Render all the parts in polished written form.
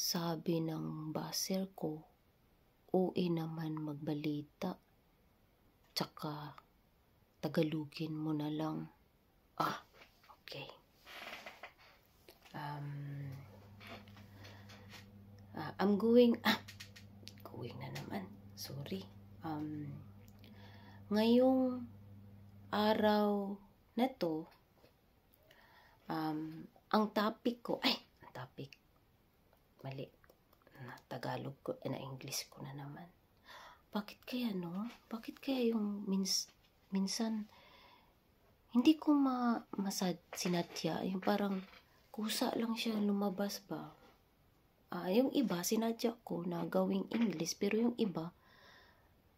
Sabi ng baser ko, uwi naman magbalita. Tsaka, Tagalogin mo na lang. Okay. I'm going na naman. Sorry. Ngayong araw na to, ang topic ko, mali. Tagalog ko, na English ko na naman. Bakit kaya, no? Bakit kaya yung minsan, hindi ko sinadya, yung parang kusa lang siya lumabas ba? Yung iba, sinadya ko na gawing English, pero yung iba,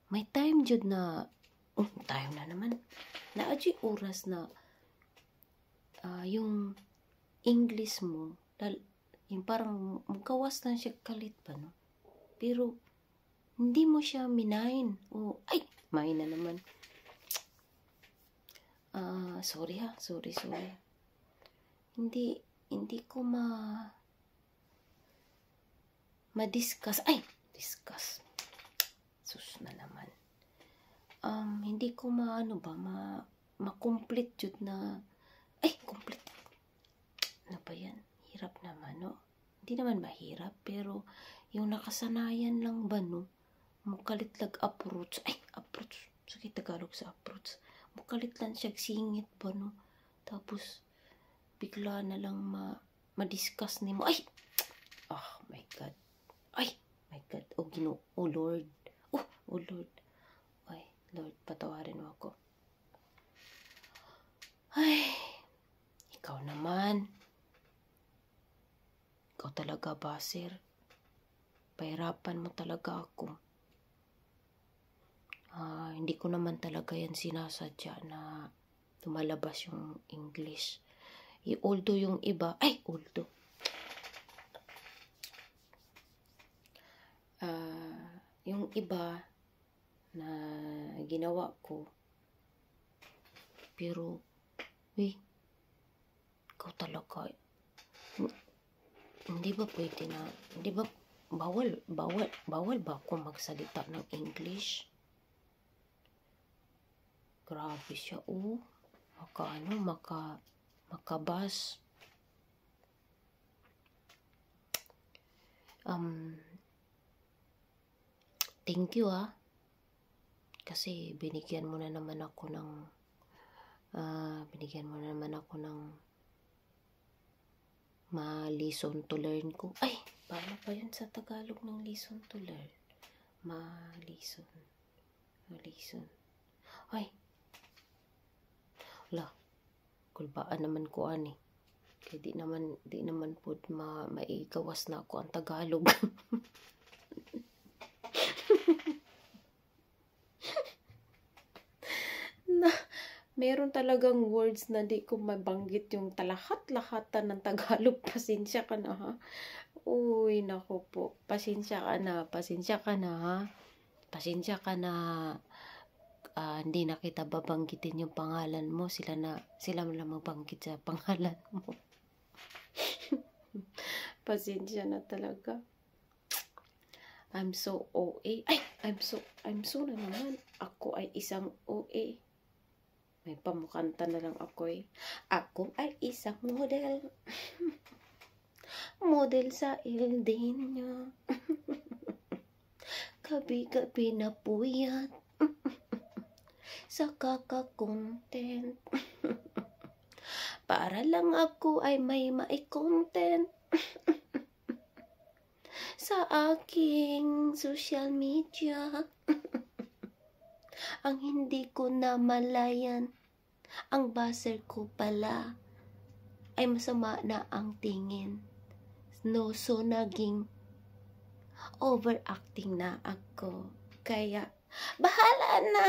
may time jud na, time na naman, naadyo oras na, yung English mo, yung parang magkawas lang siya kalit pa, no? Pero, hindi mo siya minain. Main na naman. Sorry. Hindi ko ma-discuss. Discuss. Sus na naman. Hindi ko ma-complete jud na, complete. Ano ba yan? Hirap naman, no? Hindi naman mahirap, pero yung nakasanayan lang ba, no? Mukalitlag approach. Approach. Sakit Tagalog sa approach. Mukalit lang siya singit ba, no? Tapos, bigla na lang ma-discuss ni mo. Oh my God. My God. Ginoo. Lord. Lord. Lord, patawarin mo ako. Ikaw naman. Ikaw talaga, baser. Pahirapan mo talaga ako. Hindi ko naman talaga yan sinasadya na lumalabas yung English. Although yung iba, although. Yung iba na ginawa ko, pero, ikaw talaga, hindi ba pwede na, hindi ba, bawal ba ako magsalita ng English? Grabe siya, makabas. Thank you, kasi binigyan mo na naman ako ng ma-listen to learn ko. Paano pa yun sa Tagalog ng listen to learn? Ma-listen. Kulbaan naman ko ani. Kaya di naman po maigawas na ako ang Tagalog. Meron talagang words na di ko mabanggit yung lahat-lahatan ng Tagalog. Pasensya ka na, ha? Nako po. Pasensya ka na, ha? Pasensya ka na. Hindi na kita babanggitin yung pangalan mo. Sila lang mabanggit sa pangalan mo. Pasensya na talaga. I'm so OA. I'm so na naman. Ako ay isang OA. May pamukanta na lang ako eh. Ako ay isang model. Model sa Ildeño. Gabi-gabi na puyat. Sa kaka-content. Para lang ako ay may mai-content. Sa aking social media. Ang hindi ko namalayan, ang baser ko pala ay masama na ang tingin. So naging overacting na ako. Kaya, bahala na.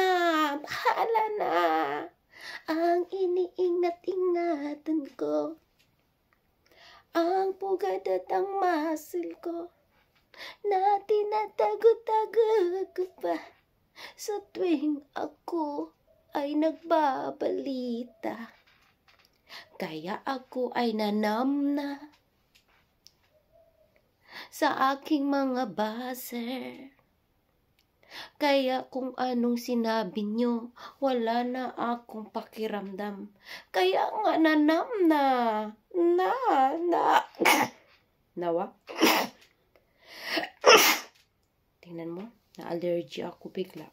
Ang iniingat-ingatan ko. Ang pugad at ang muscle ko. Na tinatago-tago ko pa. Sa tuwing ako ay nagbabalita, kaya ako ay nanam na sa aking mga buzzer. Kaya kung anong sinabi nyo, wala na akong pakiramdam. Kaya nga nawa. Tingnan mo, na-allergy ako bigla.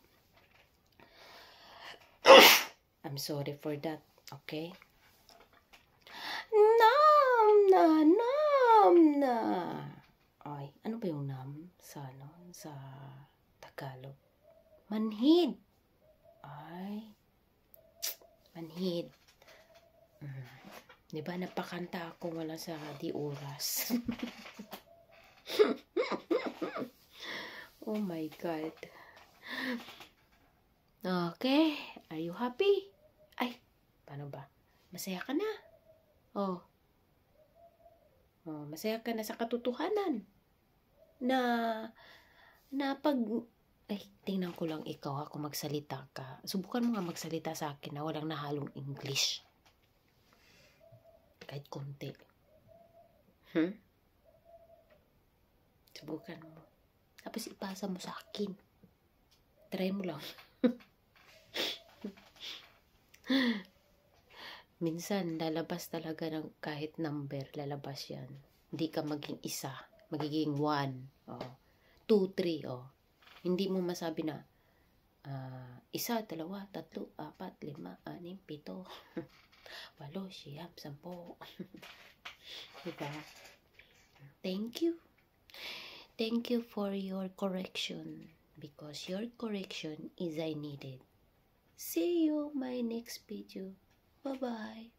I'm sorry for that, okay? Nam. Ay, ano ba yung nam sa Tagalog? Manhid. Ay, manhid. Diba napakanta ako wala sa di oras. Oh my God. Okay, are you happy? Ay, paano ba? Masaya ka na? Oh, masaya ka na sa katotohanan na pag tingnan ko lang ikaw kung magsalita ka. Subukan mo nga magsalita sa akin na walang nahalong English. Kahit konti. Subukan mo. Tapos ipasa mo sa akin. Try mo lang. Minsan, lalabas talaga ng kahit number. Lalabas yan. Hindi ka maging isa. Magiging 1. 2, 3. Hindi mo masabi na 1, 2, 3, 4, 5, 6, 7, 8, 9, 10. Diba? Thank you. Thank you for your correction. Because your correction is I needed. See you my next video. Bye-bye.